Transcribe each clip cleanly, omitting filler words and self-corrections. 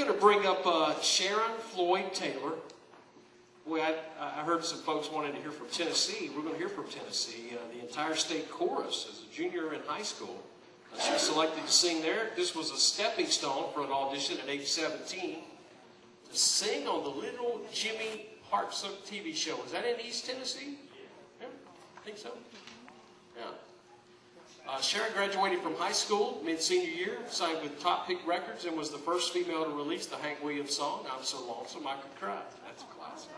going to bring up Sharon Floyd Taylor. Boy, I heard some folks wanted to hear from Tennessee. We're going to hear from Tennessee. The entire state chorus as a junior in high school. She was selected to sing there. This was a stepping stone for an audition at age 17 to sing on the Little Jimmy Hartsook TV show. Is that in East Tennessee? Yeah, I think so. Yeah. Sharon graduated from high school mid-senior year, signed with Top Pick Records, and was the first female to release the Hank Williams song, I'm So Lonesome I Could Cry. That's a classic.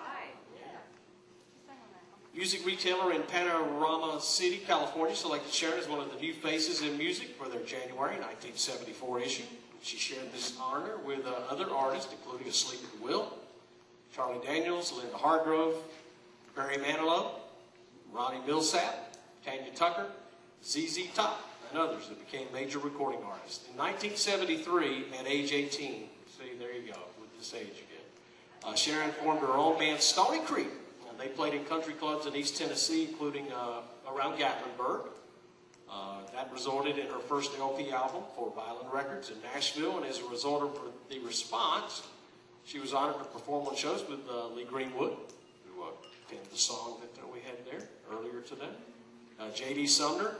Music retailer in Panorama City, California, selected Sharon as one of the new faces in music for their January 1974 issue. She shared this honor with other artists, including Asleep at the Wheel, Charlie Daniels, Linda Hargrove, Barry Manilow, Ronnie Millsap, Tanya Tucker, ZZ Top, and others that became major recording artists. In 1973, at age 18, see, there you go, with this age again, Sharon formed her own band, Stony Creek. And they played in country clubs in East Tennessee, including around Gatlinburg. That resulted in her first LP album for Violin Records in Nashville, and as a result of the response, she was honored to perform on shows with Lee Greenwood, who penned the song that we had there earlier today. J.D. Sumner,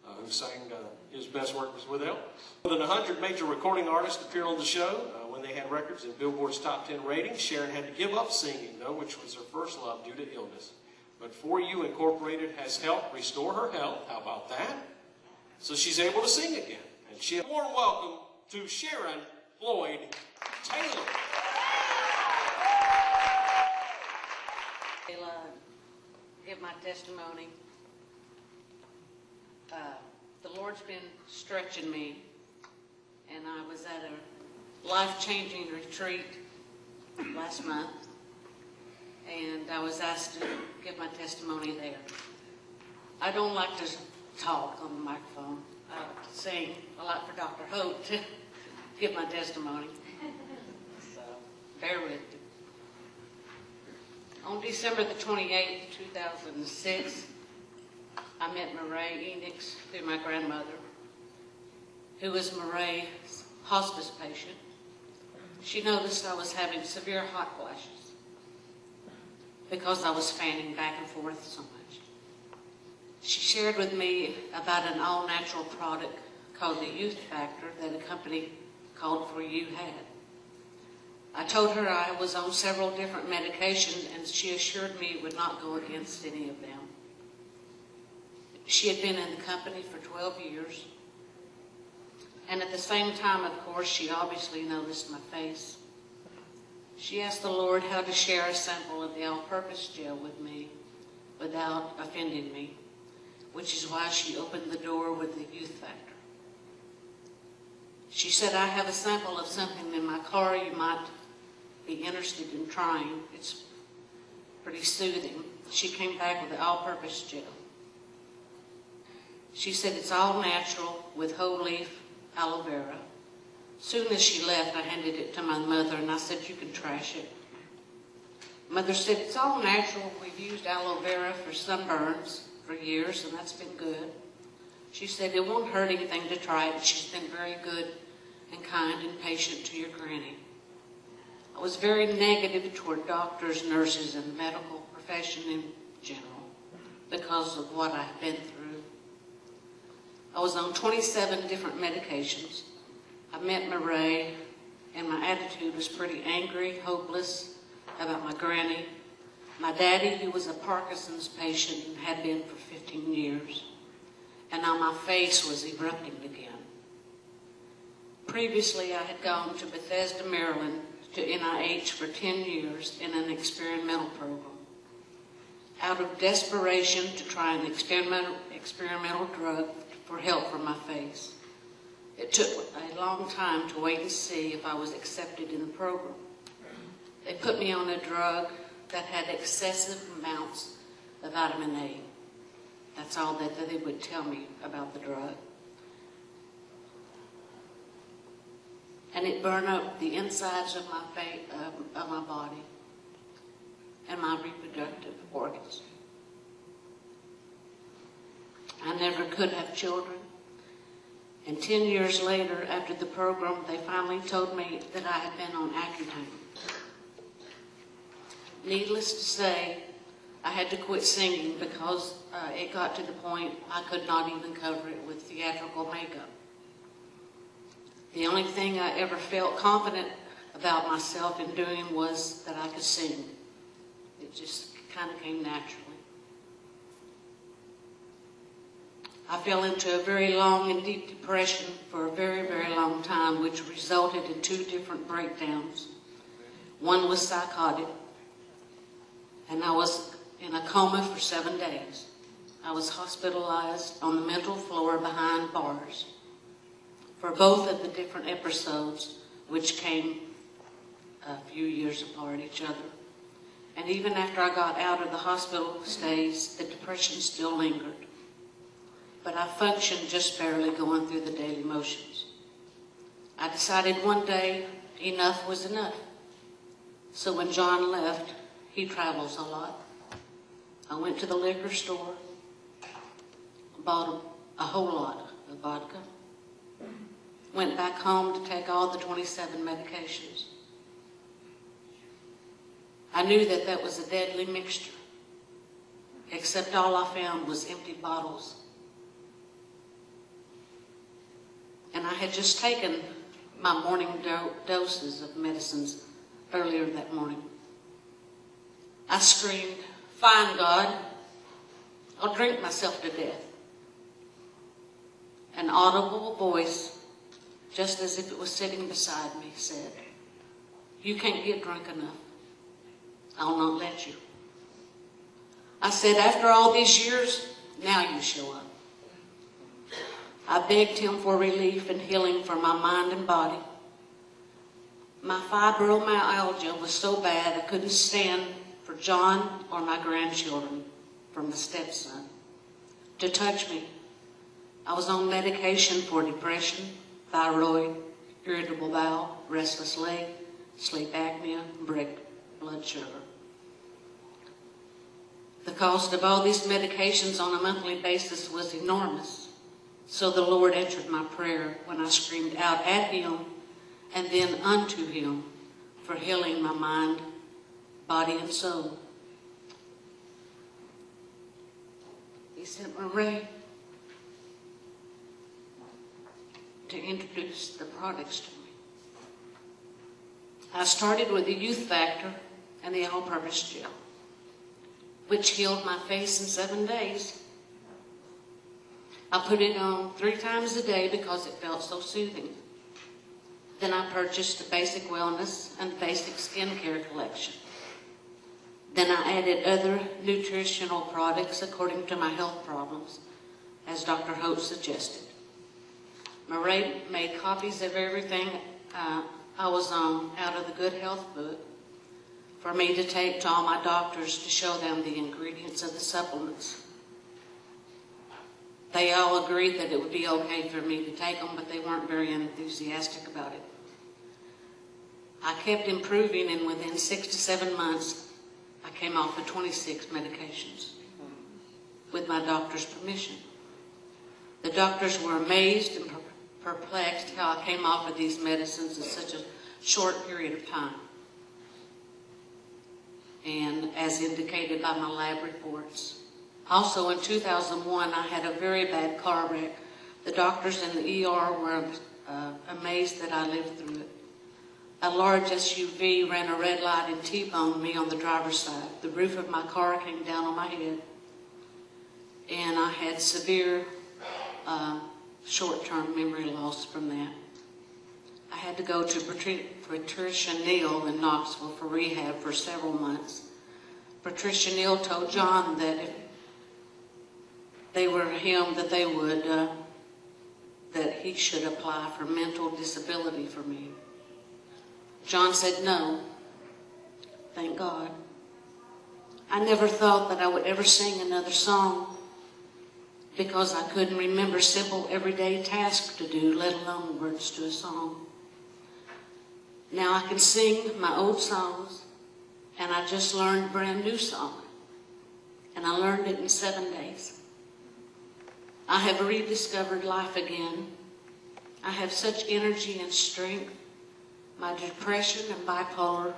who sang his best work was with Elle. More than 100 major recording artists appeared on the show. When they had records in Billboard's top 10 ratings, Sharon had to give up singing, though, which was her first love due to illness. But For You Incorporated has helped restore her health. How about that? So she's able to sing again. And she had a warm welcome to Sharon Floyd Taylor. Gala, give my testimony. The Lord's been stretching me, and I was at a life-changing retreat last month, and I was asked to give my testimony there. I don't like to talk on the microphone. I like to sing. I like for Dr. Hope to give my testimony. So, bear with me. On December the 28th, 2006, I met foryou-inc through my grandmother, who was Moray's hospice patient. She noticed I was having severe hot flashes because I was fanning back and forth so much. She shared with me about an all-natural product called the Youth Factor that a company called For You had. I told her I was on several different medications, and she assured me it would not go against any of them. She had been in the company for 12 years. And at the same time, of course, she obviously noticed my face. She asked the Lord how to share a sample of the all-purpose gel with me without offending me, which is why she opened the door with the Youth Factor. She said, I have a sample of something in my car you might be interested in trying. It's pretty soothing. She came back with the all-purpose gel. She said it's all natural with whole leaf aloe vera. Soon as she left, I handed it to my mother and I said, you can trash it. Mother said, it's all natural. We've used aloe vera for sunburns for years, and that's been good. She said, it won't hurt anything to try it. She's been very good and kind and patient to your granny. I was very negative toward doctors, nurses, and the medical profession in general because of what I've been through. I was on 27 different medications. I met Moray, and my attitude was pretty angry, hopeless about my granny, my daddy, who was a Parkinson's patient and had been for 15 years, and now my face was erupting again. Previously, I had gone to Bethesda, Maryland, to NIH for 10 years in an experimental program. Out of desperation to try an experimental drug for help for my face. It took a long time to wait and see if I was accepted in the program. They put me on a drug that had excessive amounts of vitamin A. That's all that they would tell me about the drug. And it burned up the insides of my face, of my body and my reproductive organs. I never could have children, And 10 years later, after the program, they finally told me that I had been on Accutane. Needless to say, I had to quit singing because it got to the point I could not even cover it with theatrical makeup. The only thing I ever felt confident about myself in doing was that I could sing. It just kind of came naturally. I fell into a very long and deep depression for a very, very long time, which resulted in 2 different breakdowns. One was psychotic, and I was in a coma for 7 days. I was hospitalized on the mental floor behind bars for both of the different episodes, which came a few years apart each other. And even after I got out of the hospital stays, the depression still lingered. But I functioned just barely, going through the daily motions. I decided one day enough was enough. So when John left, he travels a lot, I went to the liquor store, bought a whole lot of vodka, went back home to take all the 27 medications. I knew that that was a deadly mixture, except all I found was empty bottles. And I had just taken my morning doses of medicines earlier that morning. I screamed, "Fine, God, I'll drink myself to death." An audible voice, just as if it was sitting beside me, said, "You can't get drunk enough. I'll not let you." I said, "After all these years, now you show up." I begged him for relief and healing for my mind and body. My fibromyalgia was so bad I couldn't stand for John or my grandchildren, from the stepson, to touch me. I was on medication for depression, thyroid, irritable bowel, restless leg, sleep apnea, and blood sugar. The cost of all these medications on a monthly basis was enormous. So the Lord answered my prayer when I screamed out at him and then unto him for healing my mind, body, and soul. He sent Marie to introduce the products to me. I started with the Youth Factor and the All-Purpose Gel, which healed my face in 7 days. I put it on 3 times a day because it felt so soothing. Then I purchased the Basic Wellness and Basic Skincare collection. Then I added other nutritional products according to my health problems, as Dr. Hope suggested. Marie made copies of everything I was on out of the Good Health book for me to take to all my doctors to show them the ingredients of the supplements. They all agreed that it would be okay for me to take them, but they weren't very enthusiastic about it. I kept improving, and within 6 to 7 months, I came off of 26 medications with my doctor's permission. The doctors were amazed and perplexed how I came off of these medicines in such a short period of time. And as indicated by my lab reports. Also in 2001, I had a very bad car wreck. The doctors in the ER were amazed that I lived through it. A large SUV ran a red light and T-boned me on the driver's side. The roof of my car came down on my head. And I had severe short-term memory loss from that. I had to go to Patricia Neal in Knoxville for rehab for several months. Patricia Neal told John that if they were him, that they would, that he should apply for mental disability for me. John said no. Thank God. I never thought that I would ever sing another song because I couldn't remember simple everyday tasks to do, let alone words to a song. Now I can sing my old songs, and I just learned a brand new song, and I learned it in 7 days. I have rediscovered life again I have such energy and strength. My depression and bipolar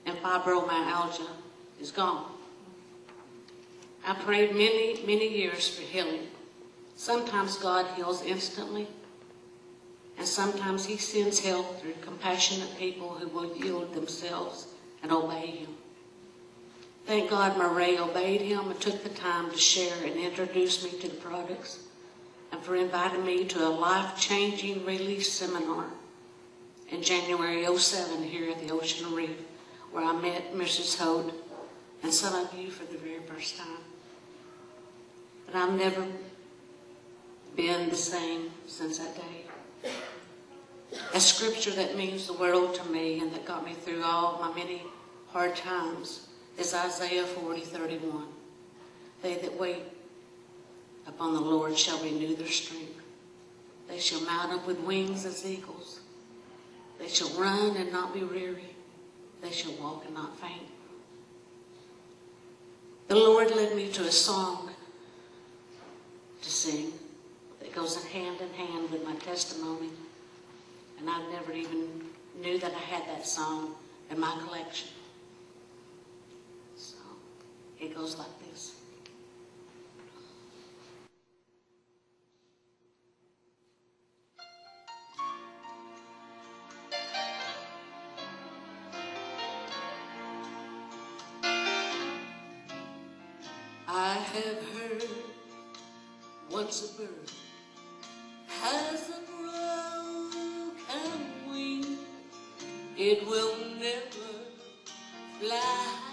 and fibromyalgia is gone. I prayed many years for healing. Sometimes God heals instantly, and sometimes He sends help through compassionate people who will yield themselves and obey Him. Thank God Murray obeyed Him and took the time to share and introduce me to the products, and for inviting me to a life-changing release seminar in January '07 here at the Ocean Reef, where I met Mrs. Holt and some of you for the very first time. But I've never been the same since that day. A scripture that means the world to me and that got me through all my many hard times is Isaiah 40:31. They that wait upon the Lord shall renew their strength. They shall mount up with wings as eagles. They shall run and not be weary. They shall walk and not faint. The Lord led me to a song to sing that goes hand in hand with my testimony. And I never even knew that I had that song in my collection. So it goes like this. I have heard once a bird has a broken wing, it will never fly